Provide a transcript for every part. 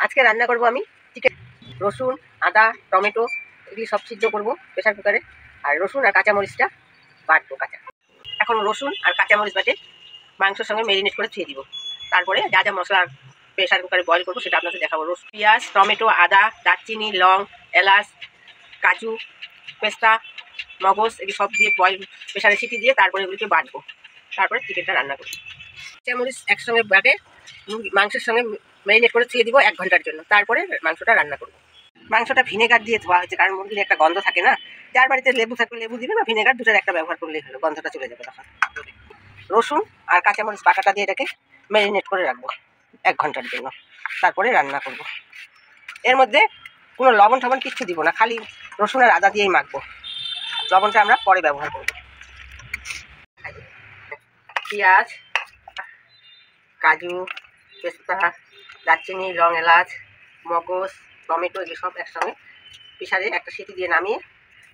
আজকে রান্না করব আমি চিকেন। রসুন, আদা, টমেটো এগুলি সব সিদ্ধ করবো প্রেশার কুকারে। আর রসুন আর কাঁচামরিচটা বাটবো কাঁচা। এখন রসুন আর কাঁচামরিচ বাটে মাংসের সঙ্গে মেরিনেট করে ধুয়ে দিব। তারপরে যা যা মশলা প্রেশার কুকারে বয়েল করবো সেটা আপনাদের দেখাবো। পেঁয়াজ, টমেটো, আদা, দারচিনি, লং, এলাচ, কাজু, পেস্তা, মগজ এগুলি সব দিয়ে বয়েল প্রেশারে সিটি দিয়ে তারপরে এগুলিকে বাটবো। তারপরে চিকেনটা রান্না করবো। কাঁচামরিচ একসঙ্গে বাটে মাংসের সঙ্গে মেরিনেট করে ধুয়ে দিব 1 ঘন্টার জন্য। তারপরে মাংসটা রান্না করবো। মাংসটা ভিনেগার দিয়ে ধোয়া হয়েছে, কারণ মুরগির একটা গন্ধ থাকে না। যার বাড়িতে লেবু থাকলে লেবু দিবে, না ভিনেগার দুটার একটা ব্যবহার করলেই হলো, গন্ধটা চলে যাবে তখন। রসুন আর কাঁচামরিচ বাটাটা দিয়ে এটাকে ম্যারিনেট করে রাখবো 1 ঘন্টার জন্য। তারপরে রান্না করব। এর মধ্যে কোনো লবণ টবণ কিচ্ছু দিব না, খালি রসুন আর আদা দিয়েই মাখবো। লবণটা আমরা পরে ব্যবহার করব। পেঁয়াজ, কাজু, পেস্তা, দারচিনি, লং, এলাচ, মগজ, টমেটো এগুলো সব একসঙ্গে প্রেসারে একটা সিটি দিয়ে নামিয়ে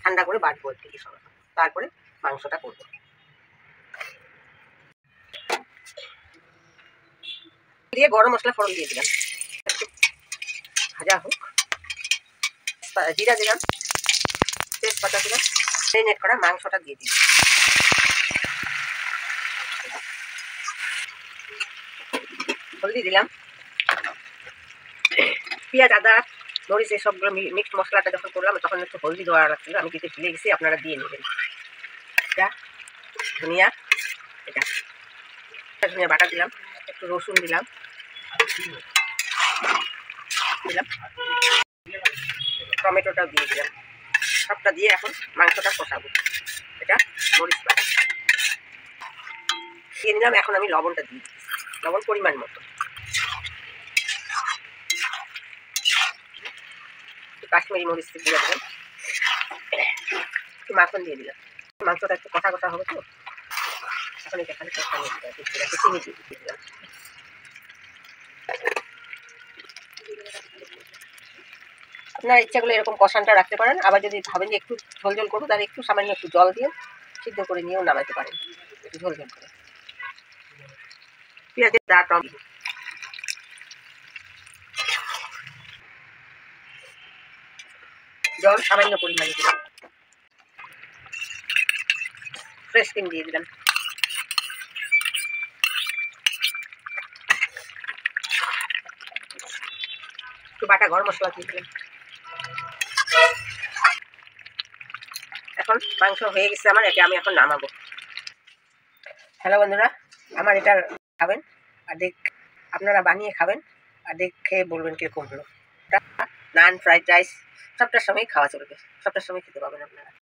ঠান্ডা করে বাটবো একটু সব। তারপরে মাংসটা করব। দিয়ে গরম মশলা ফোড়ন দিয়ে দিলাম, ভাজা হোক। জিরা দিলাম, তেজপাতা দিলাম, মেরিনেট করা মাংসটা দিয়ে দিলাম। হলদি দিলাম, পেঁয়াজ, আদা, মরিচ সবগুলো মিক্সড মশলাটা যখন করলাম তখন একটু হলদি দেওয়া লাগছিল, আমি দিতে ভুলে গেছি, আপনারা দিয়ে নেবেন। এটা ধনিয়া, এটা ধনিয়া বাটা দিলাম, একটু রসুন দিলাম, টমেটোটাও দিয়ে দিলাম। সবটা দিয়ে এখন মাংসটা কষাবো। এটা মরিচ বাটা দিয়ে নিলাম। এখন আমি লবণটা দিই, লবণ পরিমাণ মতো। কাশ্মীরি মরিচ দিয়ে দেবেন, একটু মাখন দিয়ে দিলাম। মাংসটা একটু কষা কষা হবে তো, এখন এখানে চিনি দিয়ে দিলাম। আপনারা ইচ্ছা করলে এরকম কষানটা রাখতে পারেন, আবার যদি ভাবেন যে একটু ঝোল ঝোল করবো তাহলে একটু সামান্য একটু জল দিয়ে সিদ্ধ করে নিয়েও নামাতে পারেন, একটু ঝোল ঝোল করে। পেঁয়াজের দা, টমেটো, জল সামান্য পরিমাণে দিলাম, ফ্রেশ ক্রিম দিয়ে দিলাম, একটু বাটা গরম মশলা দিয়ে দিলাম। এখন মাংস হয়ে গেছে আমার, এটা আমি এখন নামাবো। হ্যালো বন্ধুরা, আমার এটা খাবেন আর আপনারা বানিয়ে খাবেন আর দেখে বলবেন কিরকম হলো। নান, ফ্রাইড রাইস সবটার সময় খাওয়া চলবে, সবটার সময় খেতে পাবেন আপনারা।